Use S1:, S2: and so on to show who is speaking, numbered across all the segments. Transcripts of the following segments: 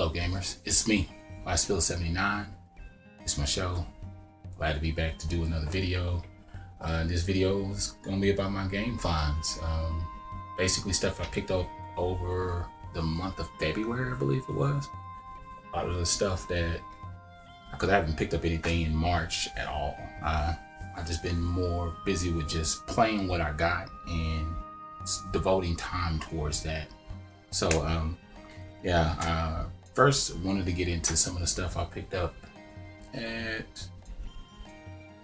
S1: Hello gamers, it's me, SPILLIN. It's my show. Glad to be back to do another video. This video is gonna be about my game finds. Basically stuff I picked up over the month of February, I believe it was. A lot of the stuff that, because I haven't picked up anything in March at all. I've just been more busy with just playing what I got and devoting time towards that. So first wanted to get into some of the stuff I picked up at,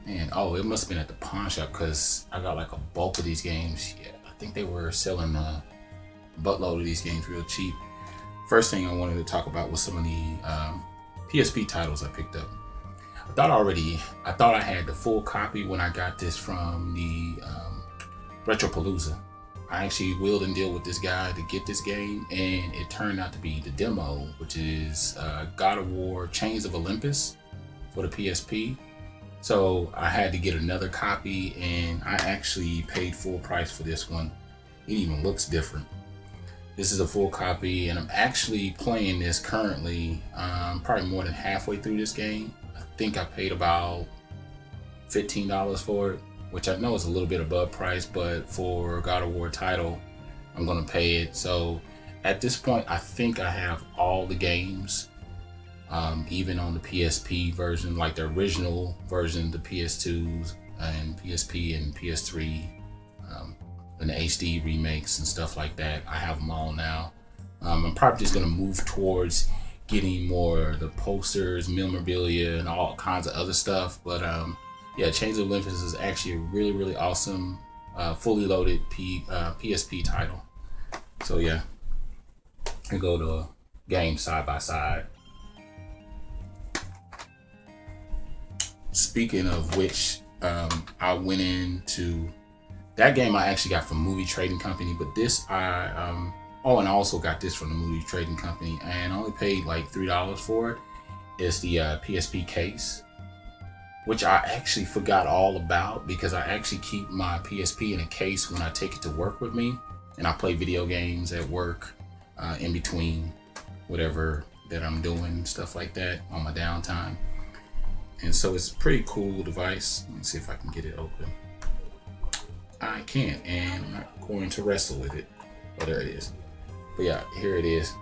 S1: it must have been at the pawn shop, because I got like a bulk of these games. Yeah, I think they were selling a buttload of these games real cheap. First thing I wanted to talk about was some of the PSP titles I picked up. I thought I had the full copy when I got this from the Retropalooza. I actually wheeled and dealed with this guy to get this game, and it turned out to be the demo, which is God of War Chains of Olympus for the PSP. So I had to get another copy, and I actually paid full price for this one. It even looks different. This is a full copy, and I'm actually playing this currently. Probably more than halfway through this game. I think I paid about $15 for it, which I know is a little bit above price, but for God of War title, I'm gonna pay it. So at this point, I think I have all the games, even on the PSP version, like the original version, the PS2s and PSP and PS3, and the HD remakes and stuff like that. I have them all now. I'm probably just gonna move towards getting more of the posters, memorabilia, and all kinds of other stuff. But yeah, Chains of Olympus is actually a really, really awesome, fully loaded PSP title. So yeah, I go to games side by side. Speaking of which, I went into that game I actually got from Movie Trading Company, but this and I also got this from the Movie Trading Company, and I only paid like $3 for it. It's the PSP case, which I actually forgot all about, because I actually keep my PSP in a case when I take it to work with me, and I play video games at work in between whatever that I'm doing, stuff like that on my downtime. And so it's a pretty cool device. Let me see if I can get it open. I can't, and I'm not going to wrestle with it. Oh, there it is. But yeah, here it is.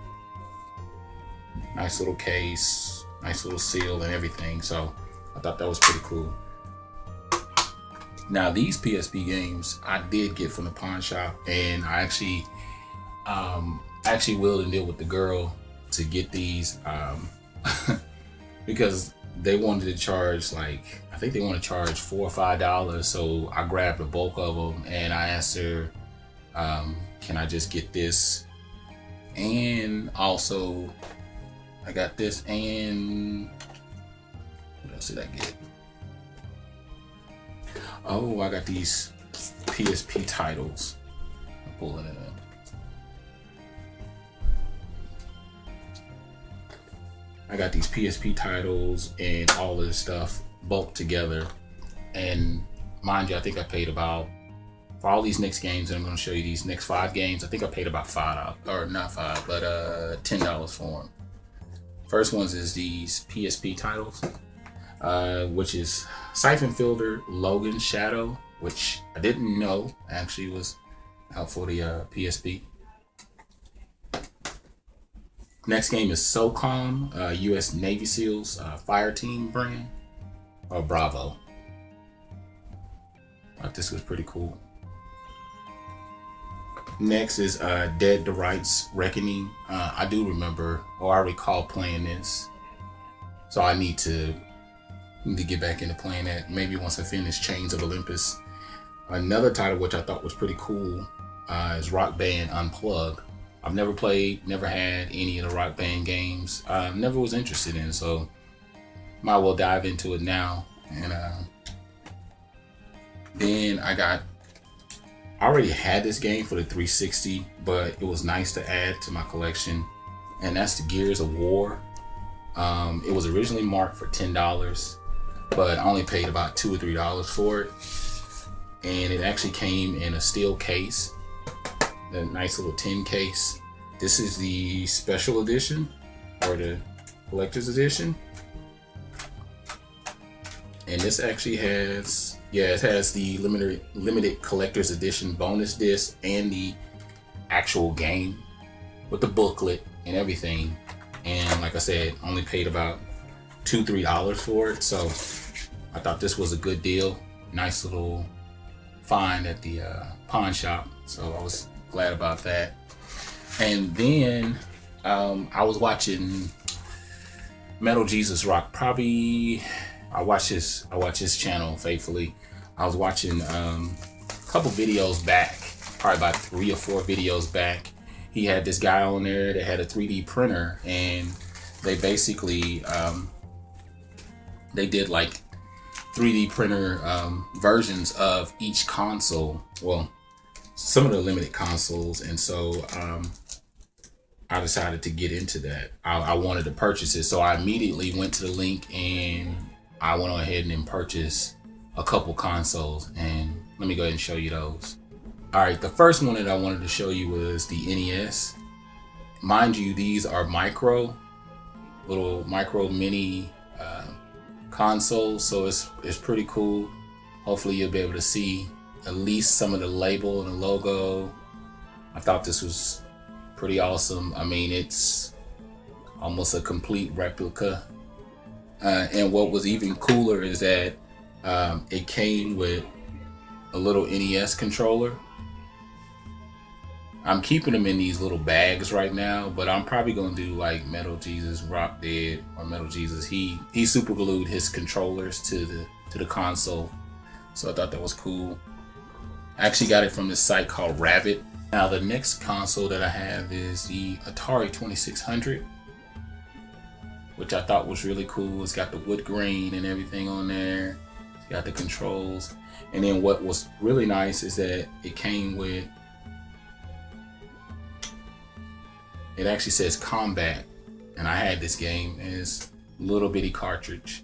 S1: Nice little case, nice little seal and everything. So I thought that was pretty cool. Now these PSP games I did get from the pawn shop, and I actually wheeled and dealed with the girl to get these because they wanted to charge, like, I think they want to charge $4 or $5. So I grabbed a bulk of them, and I asked her, can I just get this? And also I got this, and what else did I get? Oh, I got these PSP titles. I'm pulling it up. I got these PSP titles and all of this stuff bulked together. And mind you, I think I paid about, for all these next games, and I'm going to show you these next 5 games, I think I paid about $5, or not 5, but $10 for them. First ones is these PSP titles, which is Siphon Filter Logan Shadow, which I didn't know actually was out for the PSP. Next game is SOCOM, US Navy SEALs Fire Team brand, or Bravo. I thought this was pretty cool. Next is Dead to Rights Reckoning. I do remember, or I recall playing this, so I need to get back into playing that. Maybe once I finish Chains of Olympus. Another title which I thought was pretty cool is Rock Band Unplugged. I've never played, never had any of the Rock Band games. Never was interested in, so might well dive into it now. And then I already had this game for the 360, but it was nice to add to my collection, and that's the Gears of War. It was originally marked for $10, but I only paid about $2 or $3 for it, and it actually came in a steel case. A nice little tin case. This is the special edition. for the collector's edition. And this actually has, it has the limited collector's edition bonus disc and the actual game with the booklet and everything. And like I said, only paid about $2-3 for it. So I thought this was a good deal. Nice little find at the pawn shop. So I was glad about that. And then I was watching Metal Jesus Rock. Probably I watch his channel faithfully. I was watching a couple videos back, probably about 3 or 4 videos back. He had this guy on there that had a 3D printer, and they basically they did like 3D printer versions of each console. Well, some of the limited consoles, and so I decided to get into that. I wanted to purchase it, so I immediately went to the link and I went on ahead and purchased a couple consoles. And let me go ahead and show you those. All right, the first one that I wanted to show you was the NES. Mind you, these are little micro mini consoles, so it's pretty cool. Hopefully you'll be able to see at least some of the label and the logo. I thought this was pretty awesome. I mean, it's almost a complete replica. And what was even cooler is that it came with a little NES controller. I'm keeping them in these little bags right now, but I'm probably gonna do like Metal Jesus Rock Dead or Metal Jesus. He super glued his controllers to the console, so I thought that was cool. I actually got it from this site called Rabbit. Now the next console that I have is the Atari 2600, which I thought was really cool. It's got the wood grain and everything on there. It's got the controls, and then what was really nice is that it came with, it actually says Combat, and I had this game in this little bitty cartridge,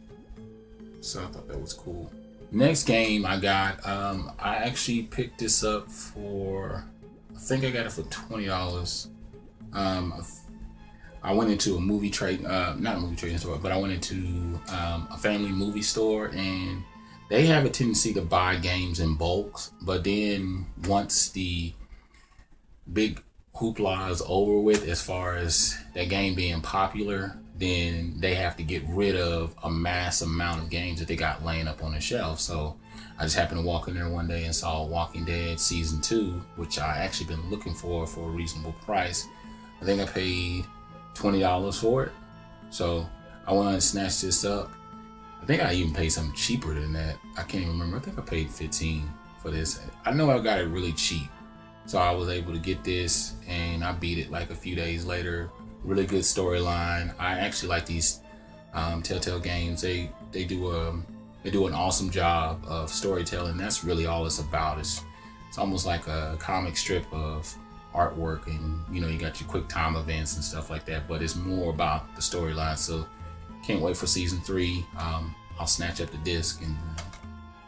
S1: so I thought that was cool. Next game I got, I actually picked this up for, I think I got it for $20. I went into a movie trade, not a movie trading store, but I went into a family movie store, and they have a tendency to buy games in bulks. But then once the big hoopla is over with, as far as that game being popular, then they have to get rid of a mass amount of games that they got laying up on the shelf. So I just happened to walk in there one day and saw Walking Dead Season 2, which I actually been looking for a reasonable price. I think I paid $20 for it. So I went and snatched this up. I think I even paid something cheaper than that. I can't even remember. I think I paid $15 for this. I know I got it really cheap. So I was able to get this, and I beat it like a few days later. Really good storyline. I actually like these Telltale games. They do an awesome job of storytelling. That's really all it's about. It's almost like a comic strip of artwork, and you got your quick time events and stuff like that, but it's more about the storyline. So can't wait for season 3. I'll snatch up the disc and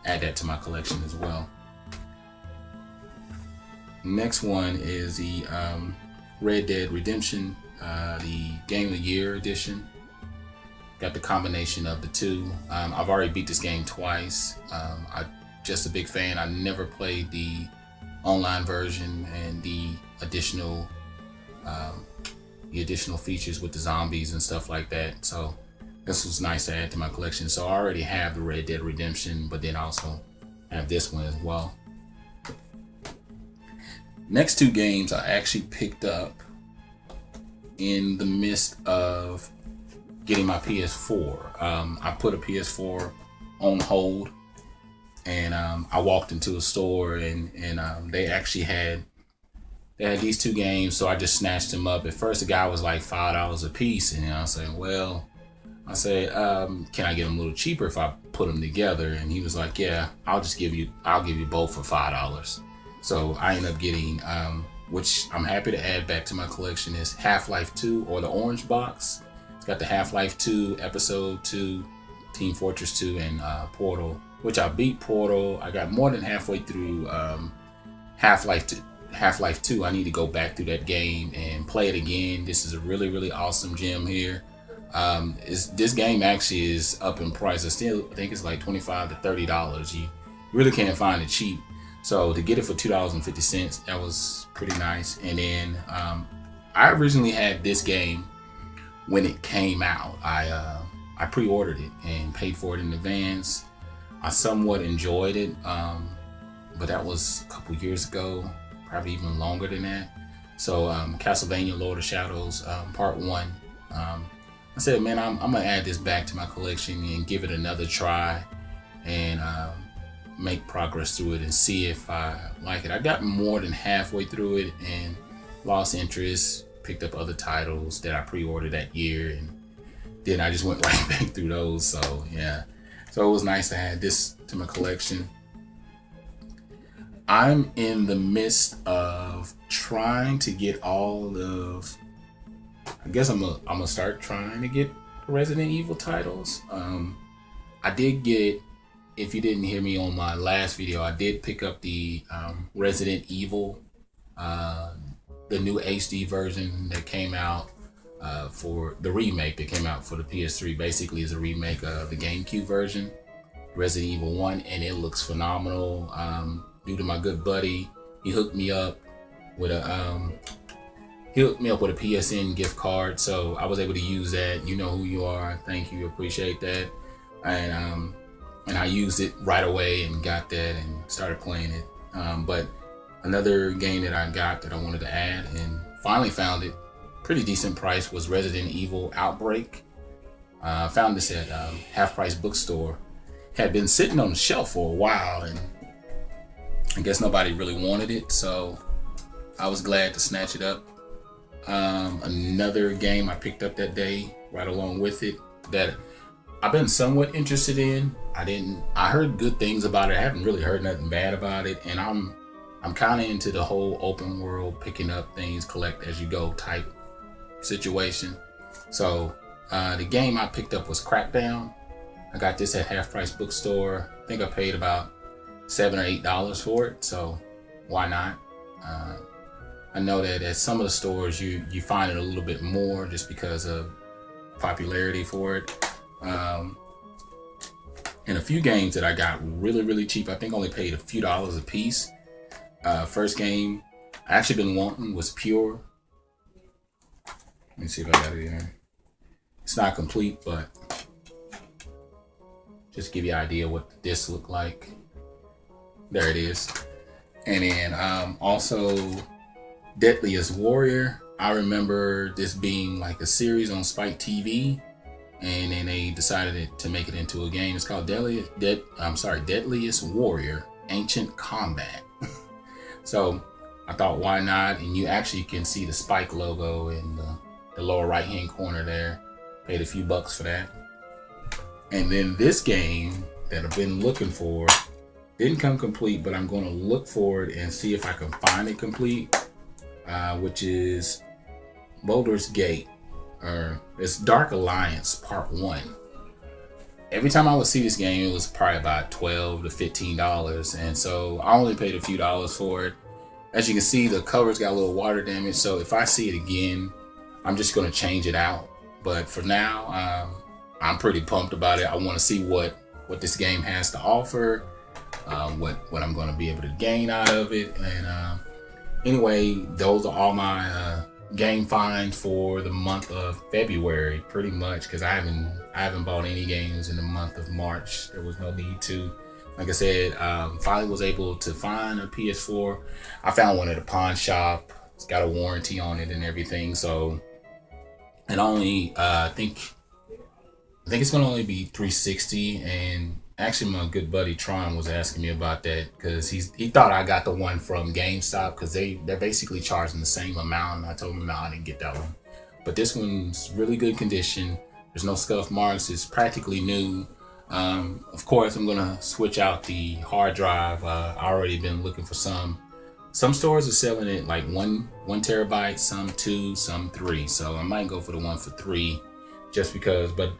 S1: add that to my collection as well. Next one is the Red Dead Redemption, the Game of the Year edition. Got the combination of the two. I've already beat this game twice. I'm just a big fan. I never played the online version and the additional features with the zombies and stuff like that. So this was nice to add to my collection. So I already have the Red Dead Redemption, but then also have this one as well. Next 2 games I actually picked up in the midst of getting my PS4. I put a PS4 on hold, and I walked into a store, and they actually had these 2 games, so I just snatched them up. At first the guy was like $5 a piece, and I was saying, can I get them a little cheaper if I put them together? And he was like, yeah, I'll give you both for $5. So I ended up getting, which I'm happy to add back to my collection, is Half-Life 2, or the orange box. It's got the Half-Life 2, Episode 2, Team Fortress 2, and Portal, which I beat Portal. I got more than halfway through Half-Life Half-Life 2, I need to go back through that game and play it again. This is a really, really awesome gem here. This game actually is up in price. I think it's like $25 to $30. You really can't find it cheap. So to get it for $2.50, that was pretty nice. And then I originally had this game when it came out. I pre-ordered it and paid for it in advance. I somewhat enjoyed it, but that was a couple years ago, probably even longer than that. So Castlevania Lord of Shadows Part 1. I said, man, I'm gonna add this back to my collection and give it another try and make progress through it and see if I like it. I got more than halfway through it and lost interest, picked up other titles that I pre-ordered that year, and then I just went right back through those. So yeah, so it was nice to add this to my collection. I'm in the midst of trying to get all of, I guess I'm gonna start trying to get Resident Evil titles. I did get, if you didn't hear me on my last video, I did pick up the Resident Evil, the new HD version that came out for the remake that came out for the PS3. Basically is a remake of the GameCube version, Resident Evil 1, and it looks phenomenal. Due to my good buddy, he hooked me up with a PSN gift card, so I was able to use that. You know who you are. Thank you, appreciate that. And I used it right away and got that and started playing it. But another game that I got that I wanted to add and finally found it, pretty decent price, was Resident Evil Outbreak. I found this at Half Price Bookstore. Had been sitting on the shelf for a while, and I guess nobody really wanted it, so I was glad to snatch it up. Another game I picked up that day right along with it that I've been somewhat interested in. I heard good things about it. I haven't really heard nothing bad about it, and I'm kind of into the whole open world, picking up things, collect as you go type situation. So the game I picked up was Crackdown. I got this at Half Price Bookstore. I think I paid about $7 or $8 for it, so why not? I know that at some of the stores you find it a little bit more just because of popularity for it. And a few games that I got really, really cheap. I think I only paid a few dollars a piece. First game I actually been wanting was Pure. Let me see if I got it here. It's not complete, but just to give you an idea what the disc look like. There it is. And then also Deadliest Warrior. I remember this being like a series on Spike TV, and then they decided to make it into a game. It's called Deadliest Warrior Ancient Combat. So I thought, why not? And you actually can see the Spike logo in the lower right hand corner there. Paid a few bucks for that. And then this game that I've been looking for didn't come complete, but I'm going to look for it and see if I can find it complete, which is Baldur's Gate, or it's Dark Alliance Part 1. Every time I would see this game, it was probably about $12 to $15, and so I only paid a few dollars for it. As you can see, the cover's got a little water damage, so if I see it again, I'm just going to change it out. But for now, I'm pretty pumped about it. I want to see what this game has to offer, what I'm going to be able to gain out of it. And anyway, those are all my game finds for the month of February, pretty much, because I haven't bought any games in the month of March. There was no need to. Like I said, finally was able to find a PS4. I found one at a pawn shop. It's got a warranty on it and everything. So, and only I think it's gonna only be $360. And actually, my good buddy Tron was asking me about that because he thought I got the one from GameStop because they're basically charging the same amount. And I told him no, I didn't get that one. But this one's really good condition. There's no scuff marks. It's practically new. Of course, I'm gonna switch out the hard drive. I already been looking for some. Some stores are selling it like one terabyte, some 2, some 3. So I might go for the one for 3, just because. But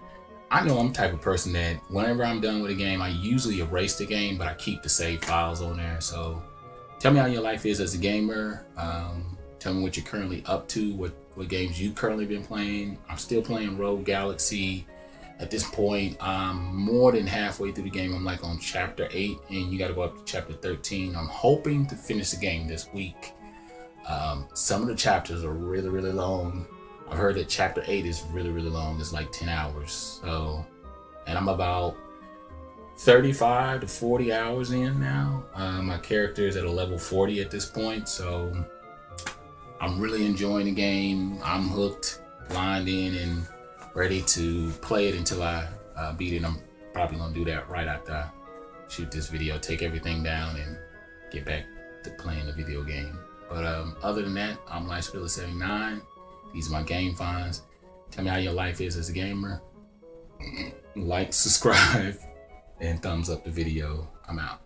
S1: I know I'm the type of person that whenever I'm done with a game, I usually erase the game, but I keep the save files on there. So Tell me how your life is as a gamer. Tell me what you're currently up to, what games you currently been playing. I'm still playing Rogue Galaxy. At this point, I'm more than halfway through the game. I'm like on chapter 8, and you got to go up to chapter 13. I'm hoping to finish the game this week. Some of the chapters are really, really long. I've heard that chapter 8 is really, really long. It's like 10 hours. So, and I'm about 35 to 40 hours in now. My character is at a level 40 at this point. So I'm really enjoying the game. I'm hooked, lined in, and ready to play it until I beat it. I'm probably gonna do that right after I shoot this video, take everything down, and get back to playing the video game. But other than that, I'm SPILLIN79. These are my game finds. Tell me how your life is as a gamer. Like, subscribe, and thumbs up the video. I'm out.